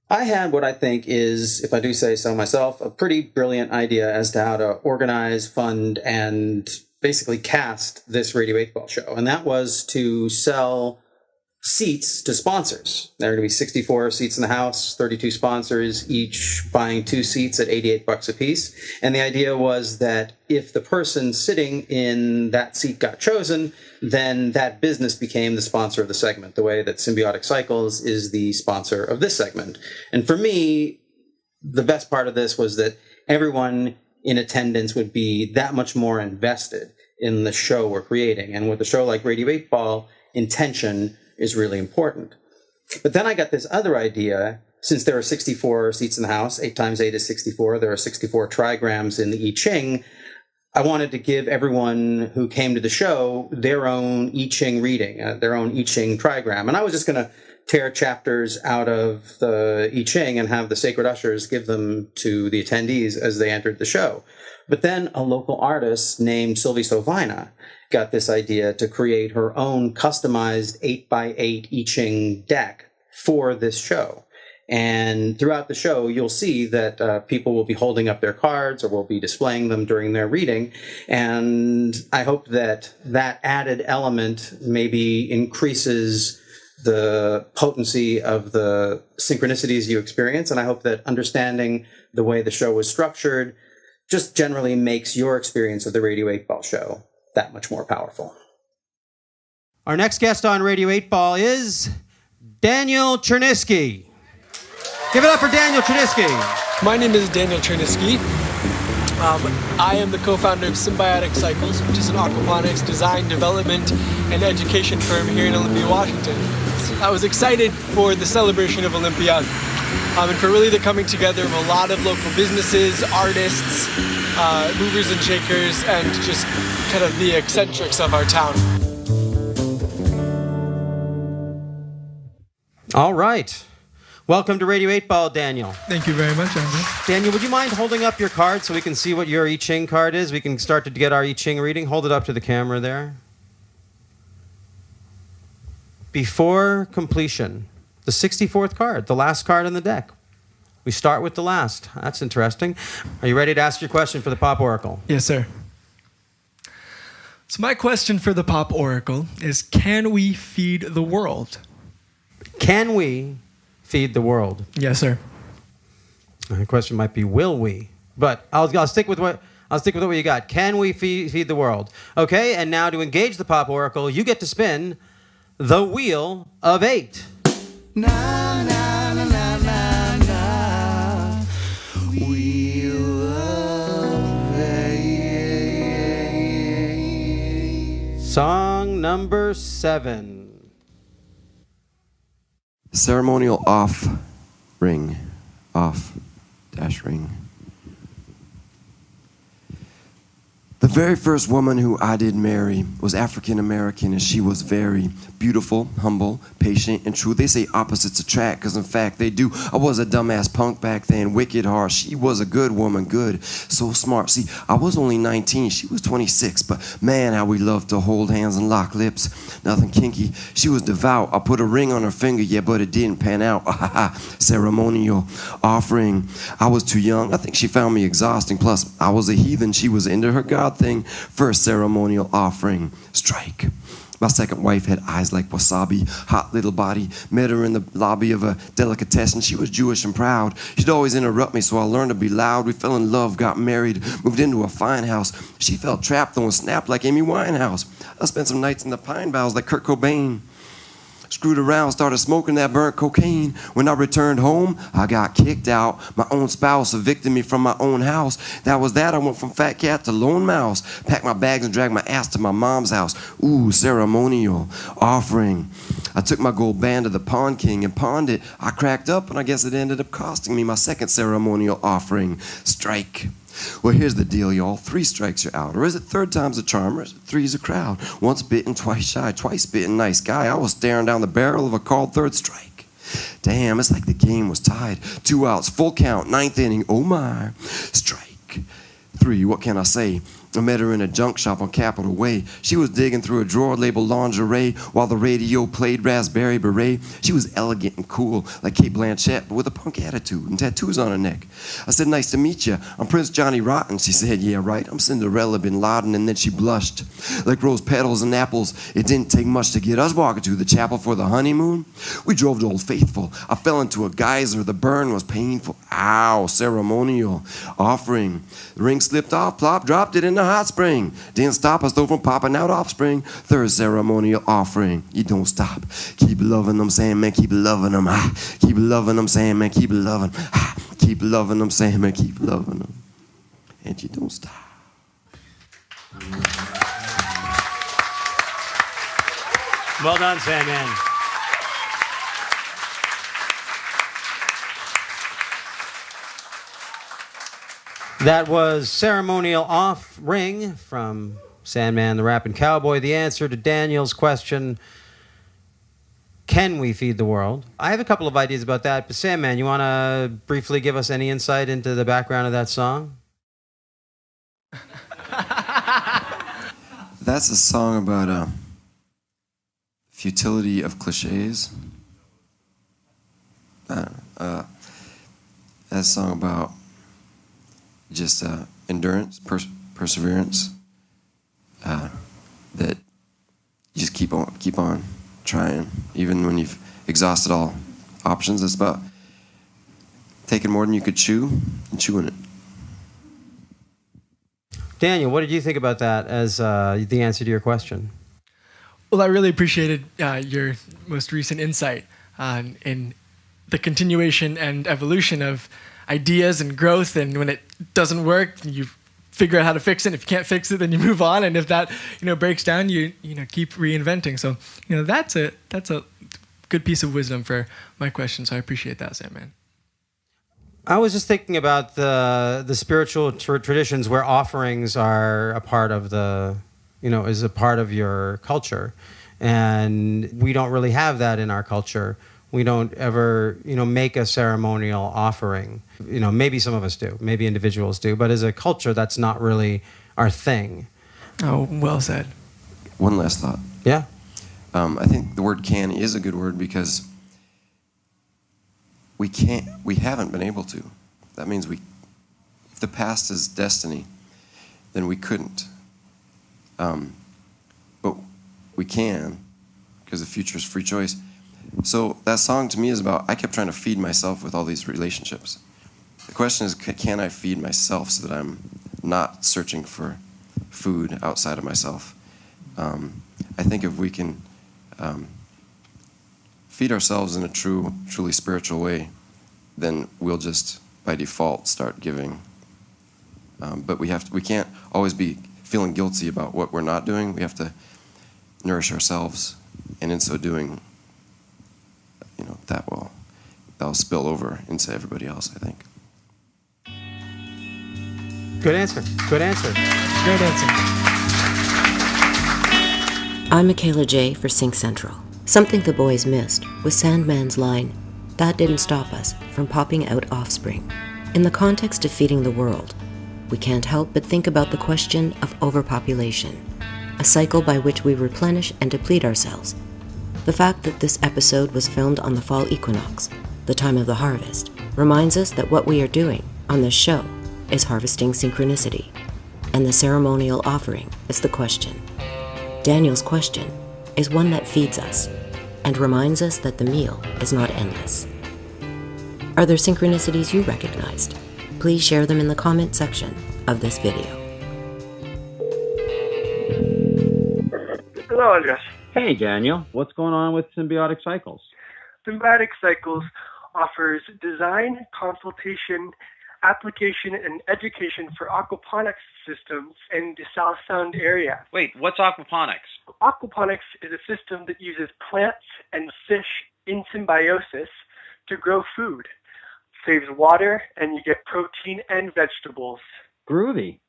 I had what I think is, if I do say so myself, a pretty brilliant idea as to how to organize, fund, and basically cast this Radio 8Ball show. And that was to sell seats to sponsors. There are going to be 64 seats in the house, 32 sponsors, each buying 2 seats at $88 a piece. And the idea was that if the person sitting in that seat got chosen, then that business became the sponsor of the segment, the way that Symbiotic Cycles is the sponsor of this segment. And for me, the best part of this was that everyone in attendance would be that much more invested in the show we're creating. And with a show like Radio 8Ball, intention is really important. But then I got this other idea. Since there are 64 seats in the house, 8 times 8 is 64, there are 64 trigrams in the I Ching. I wanted to give everyone who came to the show their own I Ching reading, their own I Ching trigram. And I was just going to tear chapters out of the I Ching and have the sacred ushers give them to the attendees as they entered the show. But then a local artist named Sylvie Sovina got this idea to create her own customized 8x8 I Ching deck for this show. And throughout the show, you'll see that people will be holding up their cards or will be displaying them during their reading. And I hope that that added element maybe increases the potency of the synchronicities you experience. And I hope that understanding the way the show was structured just generally makes your experience of the Radio 8Ball show that much more powerful. Our next guest on Radio 8Ball is Daniel Cherniske. Give it up for Daniel Cherniske. My name is Daniel Cherniske. I am the co-founder of Symbiotic Cycles, which is an aquaponics design, development, and education firm here in Olympia, Washington. I was excited for the celebration of Olympia and for really the coming together of a lot of local businesses, artists, movers and shakers, and just kind of the eccentrics of our town. All right. Welcome to Radio 8Ball, Daniel. Thank you very much, Andras. Daniel, would you mind holding up your card so we can see what your I Ching card is? We can start to get our I Ching reading. Hold it up to the camera there. Before completion, the 64th card, the last card in the deck. We start with the last. That's interesting. Are you ready to ask your question for the Pop Oracle? Yes, sir. So my question for the Pop Oracle is, can we feed the world? Can we feed the world? Yes, sir. The question might be, will we? But I'll stick with what you got. Can we feed the world? Okay, and now to engage the Pop Oracle, you get to spin the Wheel of 8. Na, na, na, na, na, na. Wheel of 8. Song number 7. Ceremonial off ring. Off dash ring. The very first woman who I did marry was African American, and she was very beautiful, humble, patient, and true. They say opposites attract, because in fact they do. I was a dumbass punk back then, wicked hard. She was a good woman, good, so smart. See, I was only 19, she was 26, but man, how we loved to hold hands and lock lips. Nothing kinky. She was devout. I put a ring on her finger, yeah, but it didn't pan out. Ceremonial offering. I was too young. I think she found me exhausting. Plus, I was a heathen. She was into her God thing. First ceremonial offering. Strike. My second wife had eyes like wasabi, hot little body. Met her in the lobby of a delicatessen. She was Jewish and proud. She'd always interrupt me, so I learned to be loud. We fell in love, got married, moved into a fine house. She felt trapped though and snapped like Amy Winehouse. I spent some nights in the pine boughs like Kurt Cobain. Screwed around, started smoking that burnt cocaine. When I returned home, I got kicked out. My own spouse evicted me from my own house. That was that. I went from fat cat to lone mouse. Packed my bags and dragged my ass to my mom's house. Ooh, ceremonial offering. I took my gold band to the pawn king and pawned it. I cracked up, and I guess it ended up costing me my second ceremonial offering. Strike. Well, here's the deal, y'all. 3 strikes, you're out. Or is it third time's a charm, or is it 3's a crowd? Once bitten, twice shy, twice bitten, nice guy. I was staring down the barrel of a called third strike. Damn, it's like the game was tied. 2 outs, full count, 9th inning, oh my. Strike. 3, what can I say? I met her in a junk shop on Capitol Way. She was digging through a drawer labeled lingerie while the radio played Raspberry Beret. She was elegant and cool, like Kate Blanchett, but with a punk attitude and tattoos on her neck. I said, nice to meet you. I'm Prince Johnny Rotten. She said, yeah, right. I'm Cinderella Bin Laden. And then she blushed. Like rose petals and apples, it didn't take much to get us walking to the chapel for the honeymoon. We drove to Old Faithful. I fell into a geyser. The burn was painful. Ow, ceremonial offering. The ring slipped off, plop, dropped it in the hot spring. Didn't stop us though from popping out offspring. Third ceremonial offering. You don't stop. Keep loving them, Sandman, keep loving them. Ah, keep loving them, Sandman, keep loving them. Ah, keep loving them, Sandman, keep loving them. And you don't stop. Well done, Sandman. That was Ceremonial Off Ring from Sandman the Rapping Cowboy. The answer to Daniel's question, can we feed the world? I have a couple of ideas about that, but Sandman, you want to briefly give us any insight into the background of that song? That's a song about futility of cliches. That's a song about just endurance, perseverance. That you just keep on trying, even when you've exhausted all options. It's about taking more than you could chew and chewing it. Daniel, what did you think about that as the answer to your question? Well, I really appreciated your most recent insight in the continuation and evolution of ideas and growth, and when it doesn't work, you figure out how to fix it. If you can't fix it, then you move on, and if that breaks down, you keep reinventing. So that's a good piece of wisdom for my question. So I appreciate that, Sandman. I was just thinking about the spiritual traditions where offerings are a part of is a part of your culture, and we don't really have that in our culture. We don't ever, make a ceremonial offering. Maybe some of us do, maybe individuals do, but as a culture, that's not really our thing. Oh, well said. One last thought. Yeah. I think the word "can" is a good word because we haven't been able to. That means if the past is destiny, then we couldn't. But we can, because the future is free choice. So that song to me is about, I kept trying to feed myself with all these relationships. The question is, can I feed myself so that I'm not searching for food outside of myself? I think if we can feed ourselves in a truly spiritual way, then we'll just by default start giving. But we can't always be feeling guilty about what we're not doing. We have to nourish ourselves, and in so doing, that'll spill over into everybody else, I think. Good answer. Good answer. Great answer. I'm Michaela J. for Sync Central. Something the boys missed was Sandman's line, "That didn't stop us from popping out offspring." In the context of feeding the world, we can't help but think about the question of overpopulation, a cycle by which we replenish and deplete ourselves. The fact that this episode was filmed on the fall equinox, the time of the harvest, reminds us that what we are doing on this show is harvesting synchronicity, and the ceremonial offering is the question. Daniel's question is one that feeds us and reminds us that the meal is not endless. Are there synchronicities you recognized? Please share them in the comment section of this video. Hello, Andras. Hey, Daniel. What's going on with Symbiotic Cycles? Symbiotic Cycles offers design, consultation, application, and education for aquaponics systems in the South Sound area. Wait, what's aquaponics? Aquaponics is a system that uses plants and fish in symbiosis to grow food. Saves water, and you get protein and vegetables. Groovy.